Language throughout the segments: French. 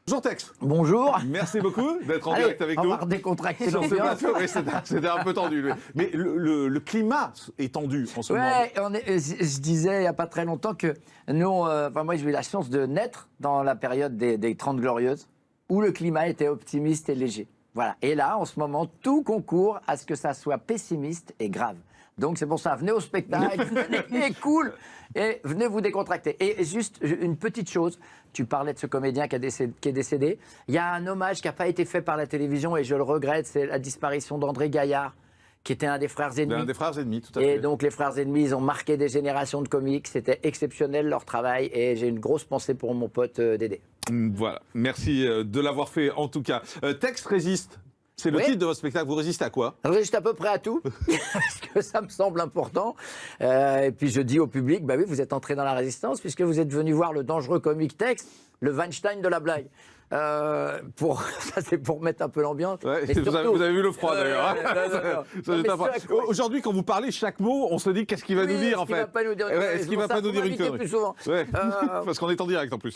Bonjour Tex. Bonjour. Merci beaucoup d'être en direct avec nous. On va redécontracter Sur ce l'ambiance. plateau, oui, c'était un peu tendu. Mais le climat est tendu en ce moment. Ouais, je disais il n'y a pas très longtemps que nous, moi j'ai eu la chance de naître dans la période des 30 Glorieuses, où le climat était optimiste et léger. Voilà. Et là, en ce moment, tout concourt à ce que ça soit pessimiste et grave. Donc c'est pour ça, venez au spectacle, venez cool, et venez vous décontracter. Et juste une petite chose, tu parlais de ce comédien qui est décédé. Il y a un hommage qui n'a pas été fait par la télévision, et je le regrette, c'est la disparition d'André Gaillard, qui était un des frères ennemis. Un des frères ennemis, tout à fait. Et donc les frères ennemis, ils ont marqué des générations de comiques, c'était exceptionnel leur travail, et j'ai une grosse pensée pour mon pote Dédé. Voilà, merci de l'avoir fait en tout cas. Tex résiste. C'est le titre de votre spectacle. Vous résistez à quoi? Je résiste à peu près à tout, parce que ça me semble important. Et puis je dis au public, bah oui, vous êtes entré dans la résistance, puisque vous êtes venu voir le dangereux comique Tex, le Weinstein de la blague. Ça c'est pour mettre un peu l'ambiance. Ouais, vous avez vu le froid d'ailleurs. Aujourd'hui, quand vous parlez chaque mot, on se dit qu'est-ce qu'il va nous dire en fait. Est-ce qu'il va pas nous dire une connerie plus souvent parce qu'on est en direct en plus.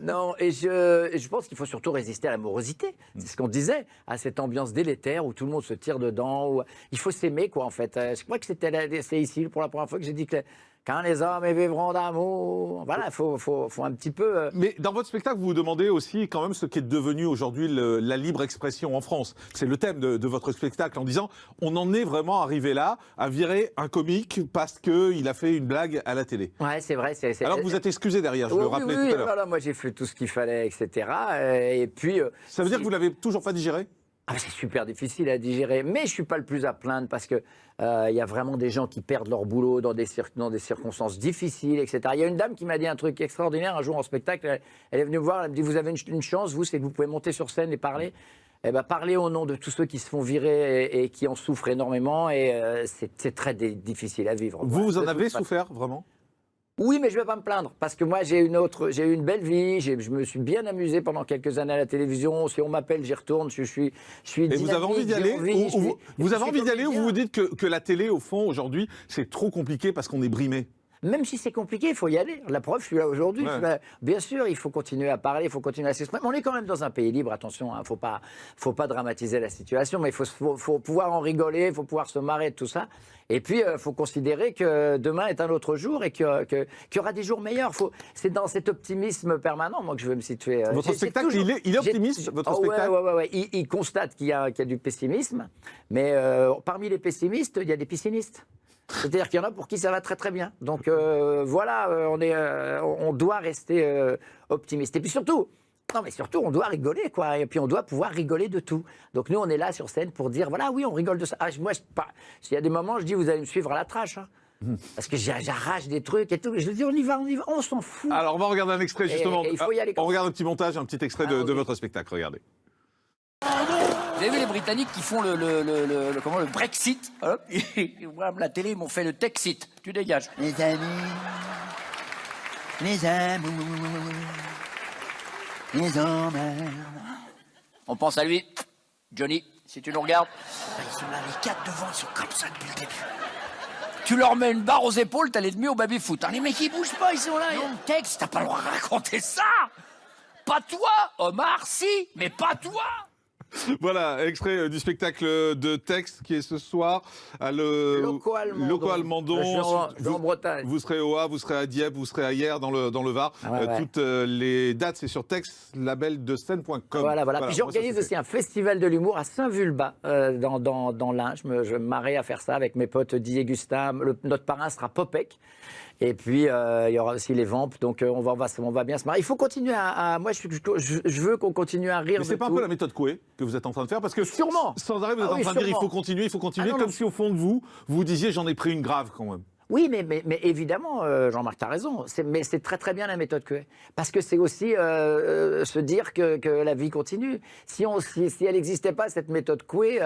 Non, et je pense qu'il faut surtout résister à l'amorosité. C'est ce qu'on disait, à cette ambiance délétère où tout le monde se tire dedans. Où il faut s'aimer quoi en fait. Je crois que c'est ici pour la première fois que j'ai dit que quand les hommes vivront d'amour, voilà, faut un petit peu. Mais dans votre spectacle, vous vous demandez aussi quand même ce qu'est devenu aujourd'hui la libre expression en France. C'est le thème de votre spectacle en disant on en est vraiment arrivé là à virer un comique parce qu'il a fait une blague à la télé. Ouais, c'est vrai. Alors que vous êtes excusé derrière, je le rappelais tout à l'heure. Voilà, moi j'ai fait tout ce qu'il fallait, etc. Et puis. Ça veut dire que vous l'avez toujours pas digéré? C'est super difficile à digérer, mais je ne suis pas le plus à plaindre parce que y a vraiment des gens qui perdent leur boulot dans des circonstances difficiles, etc. Il y a une dame qui m'a dit un truc extraordinaire un jour en spectacle. Elle est venue me voir, elle me dit vous avez une chance, vous, c'est que vous pouvez monter sur scène et parler. Eh ben, parler au nom de tous ceux qui se font virer et qui en souffrent énormément, et c'est très difficile à vivre. Vous en avez souffert vraiment? Oui, mais je ne vais pas me plaindre, parce que moi, j'ai eu une belle vie, je me suis bien amusé pendant quelques années à la télévision. Si on m'appelle, j'y retourne, je suis Et vous avez envie d'y aller? Vous avez envie d'y aller ou vous vous dites que la télé, au fond, aujourd'hui, c'est trop compliqué parce qu'on est brimé? Même si c'est compliqué, il faut y aller. La preuve, je suis là aujourd'hui. Ouais. Bien sûr, il faut continuer à parler, il faut continuer à s'exprimer. On est quand même dans un pays libre, attention, il ne faut pas dramatiser la situation, mais il faut pouvoir en rigoler, il faut pouvoir se marrer de tout ça. Et puis, il faut considérer que demain est un autre jour et qu'il y aura des jours meilleurs. C'est dans cet optimisme permanent, moi, que je veux me situer. Votre spectacle, il est optimiste, votre spectacle? Ouais. Il constate qu'il y a du pessimisme, mais parmi les pessimistes, il y a des piscinistes. C'est-à-dire qu'il y en a pour qui ça va très très bien. Donc voilà, on doit rester optimiste. Et puis surtout, on doit rigoler, quoi. Et puis on doit pouvoir rigoler de tout. Donc nous, on est là sur scène pour dire, voilà, oui, on rigole de ça. Moi, s'il y a des moments, je dis, vous allez me suivre à la trash. Hein. Parce que j'arrache des trucs et tout. Je dis, on y va, on s'en fout. Alors on va regarder un extrait justement. Et il faut y aller. On regarde un petit montage, un petit extrait de votre spectacle. Regardez. Vous avez vu les Britanniques qui font le Brexit, hein, ils voient la télé, ils m'ont fait le Texit. Tu dégages. Les amis, les amours, les emmerdes. On pense à lui, Johnny, si tu nous regardes. Ils sont là, les quatre devant, ils sont comme ça depuis le début. Tu leur mets une barre aux épaules, t'as l'ennemi au baby-foot. Hein, les mecs, ils bougent pas, ils sont là. Non, Tex, t'as pas le droit de raconter ça. Pas toi, Omar, si, mais pas toi. Voilà, extrait du spectacle de Tex qui est ce soir à Loco Almendon. En Bretagne. Vous serez au Havre, vous serez à Dieppe, vous serez à Hyères dans le Var. Toutes les dates, c'est sur texlabel-de-scène.com. Voilà. Puis j'organise aussi un festival de l'humour à Saint-Vulbas, dans l'Ain. Je me marrais à faire ça avec mes potes Didier et Gustin. Notre parrain sera Popek. Et puis, il y aura aussi les Vampes, donc on va bien se marrer. Il faut continuer moi, je veux qu'on continue à rire. Mais c'est pas un peu la méthode Coué que vous êtes en train de faire? Parce que sûrement. Sans arrêt, vous êtes en train de dire il faut continuer, comme si au fond de vous disiez j'en ai pris une grave quand même. Oui, mais évidemment, Jean-Marc, tu as raison. Mais c'est très très bien la méthode Coué. Parce que c'est aussi se dire que la vie continue. Si elle n'existait pas, cette méthode Coué,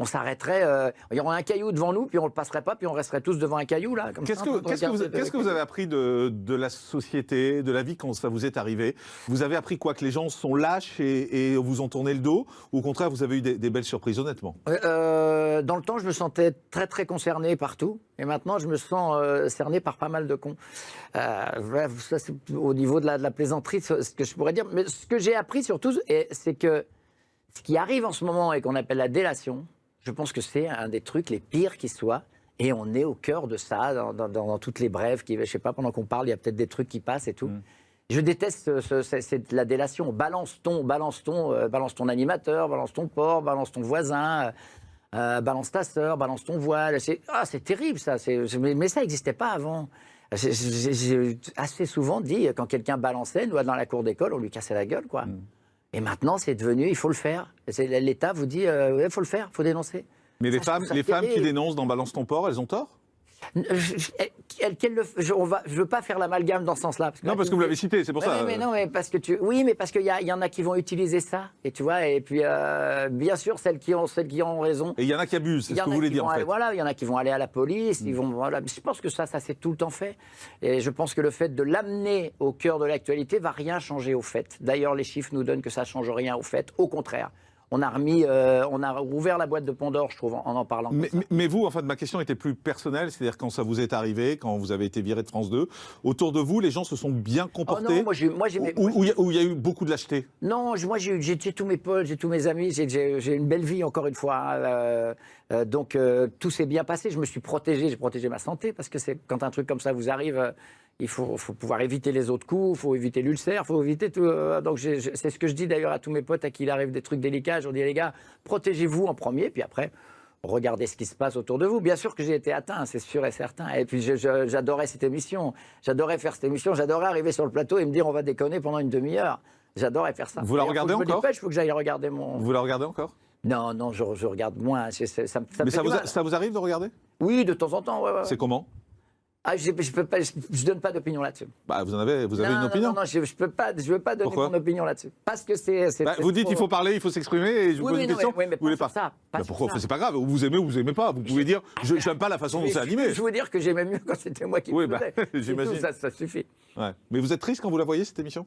on s'arrêterait, il y aurait un caillou devant nous, puis on le passerait pas, puis on resterait tous devant un caillou là. Comme Qu'est-ce ça, que, en train de qu'est-ce que vous, regarder qu'est-ce que vous avez appris de la société, de la vie quand ça vous est arrivé? Vous avez appris quoi? Que les gens sont lâches et vous ont tourné le dos? Ou au contraire, vous avez eu des belles surprises, honnêtement? Dans le temps, je me sentais très très concerné par tout, et maintenant je me sens cerné par pas mal de cons. Ça, c'est au niveau de la plaisanterie, ce que je pourrais dire. Mais ce que j'ai appris surtout, c'est que ce qui arrive en ce moment et qu'on appelle la délation, je pense que c'est un des trucs les pires qui soient. Et on est au cœur de ça, dans toutes les brèves. Je sais pas, pendant qu'on parle, il y a peut-être des trucs qui passent et tout. Je déteste c'est la délation. Balance ton animateur, balance ton porc, balance ton voisin, balance ta sœur, balance ton voile. C'est terrible ça. Mais ça n'existait pas avant. J'ai assez souvent dit, quand quelqu'un balançait, nous, dans la cour d'école, on lui cassait la gueule, quoi. Et maintenant, c'est devenu, il faut le faire. L'État vous dit, il faut le faire, il faut dénoncer. Mais les femmes qui dénoncent dans Balance ton porc, elles ont tort? Je ne veux pas faire l'amalgame dans ce sens-là. Non, parce que vous l'avez cité, c'est pour ça. Mais parce que parce qu'il y en a qui vont utiliser ça, et tu vois, et puis bien sûr celles qui ont raison. Et il y en a qui abusent, c'est ce que vous voulez dire en fait. Voilà, il y en a qui vont aller à la police, ils vont, voilà. Je pense que ça s'est tout le temps fait, et je pense que le fait de l'amener au cœur de l'actualité va rien changer au fait. D'ailleurs, les chiffres nous donnent que ça change rien au fait, au contraire. On a rouvert la boîte de Pandore, je trouve, en parlant. Mais vous, en fait, ma question était plus personnelle, c'est-à-dire quand ça vous est arrivé, quand vous avez été viré de France 2, autour de vous, les gens se sont bien comportés? Oh non, où il y a eu beaucoup de lâcheté? Non, moi j'ai tous mes potes, j'ai tous mes amis, j'ai une belle vie encore une fois. Donc tout s'est bien passé. Je me suis protégé, j'ai protégé ma santé parce que quand un truc comme ça vous arrive, il faut pouvoir éviter les autres coups, il faut éviter l'ulcère, il faut éviter tout. Donc c'est ce que je dis d'ailleurs à tous mes potes à qui il arrive des trucs délicats. Je leur dis les gars, protégez-vous en premier, puis après regardez ce qui se passe autour de vous. Bien sûr que j'ai été atteint, c'est sûr et certain. Et puis j'adorais cette émission, j'adorais faire cette émission, j'adorais arriver sur le plateau et me dire on va déconner pendant une demi-heure. J'adorais faire ça. Vous la regardez encore? Il faut que j'aille regarder mon. Vous la regardez encore? Non, je regarde moins. Mais ça vous arrive de regarder? Oui, de temps en temps. Ouais. C'est comment? Je donne pas d'opinion là-dessus. Bah, vous avez une opinion? Non, je veux pas donner mon opinion là-dessus. Parce que vous dites qu'il faut parler, il faut s'exprimer, et je vous pose une question. Oui, mais vous voulez pas ça. Pourquoi? C'est pas grave. Vous aimez ou vous aimez pas. Vous pouvez dire, j'aime pas la façon dont c'est animé. Je veux dire que j'aimais mieux quand c'était moi qui le faisais. J'imagine. Ça suffit. Ouais. Mais vous êtes triste quand vous la voyez cette émission?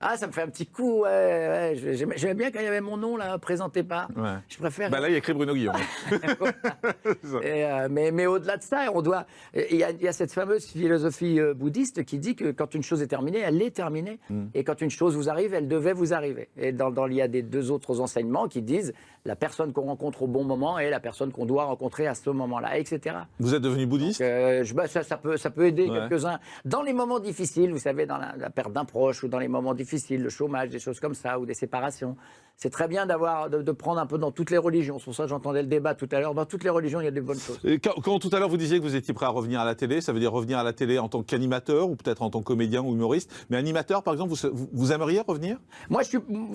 Ah, ça me fait un petit coup, ouais. J'aimais bien quand il y avait mon nom, là, présenté par. Ouais. Je préfère. Là, il y a écrit Bruno Guillon. Mais au-delà de ça, il y a cette fameuse philosophie bouddhiste qui dit que quand une chose est terminée, elle est terminée. Et quand une chose vous arrive, elle devait vous arriver. Et il y a des deux autres enseignements qui disent la personne qu'on rencontre au bon moment et la personne qu'on doit rencontrer à ce moment-là, etc. Vous êtes devenu bouddhiste? Ça peut aider quelques-uns. Dans les moments difficiles, vous savez, dans la perte d'un proche ou dans les moments difficiles, le chômage, des choses comme ça, ou des séparations. C'est très bien de prendre un peu dans toutes les religions. C'est pour ça que j'entendais le débat tout à l'heure. Dans toutes les religions, il y a des bonnes choses. Et quand tout à l'heure vous disiez que vous étiez prêt à revenir à la télé, ça veut dire revenir à la télé en tant qu'animateur ou peut-être en tant que comédien ou humoriste. Mais animateur, par exemple, vous aimeriez revenir? Moi,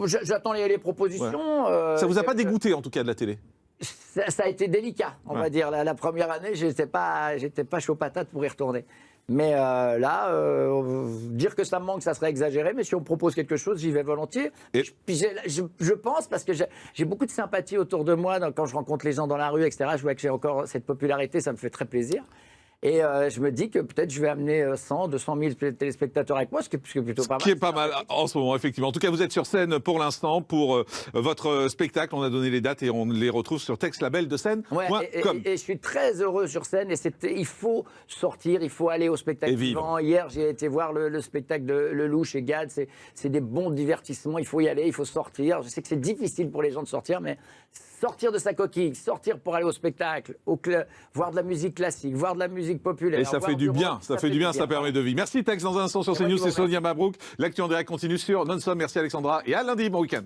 j'attends les propositions. Ouais. Ça vous a pas dégoûté, en tout cas, de la télé? Ça a été délicat, on va dire. La première année, j'étais pas chaud patate pour y retourner. Mais dire que ça me manque, ça serait exagéré. Mais si on me propose quelque chose, j'y vais volontiers. Je pense, parce que j'ai beaucoup de sympathie autour de moi quand je rencontre les gens dans la rue, etc. Je vois que j'ai encore cette popularité, ça me fait très plaisir. Et je me dis que peut-être je vais amener 100, 200 000 téléspectateurs avec moi, ce qui est plutôt pas mal. Ce qui est pas mal en ce moment, effectivement. En tout cas, vous êtes sur scène pour l'instant pour votre spectacle. On a donné les dates et on les retrouve sur textlabel-de-scène.com. Et je suis très heureux sur scène. Et il faut sortir, il faut aller au spectacle suivant. Hier, j'ai été voir le spectacle de Lelouch et Gad. C'est des bons divertissements. Il faut y aller, il faut sortir. Je sais que c'est difficile pour les gens de sortir, mais sortir de sa coquille, sortir pour aller au spectacle, voir de la musique classique, voir de la musique populaire. Et ça fait du bien, ça permet de vivre. Merci Tex, dans un instant sur CNews, c'est Sonia Mabrouk. L'actu en direct continue sur Non-Stop. Merci Alexandra et à lundi, bon week-end.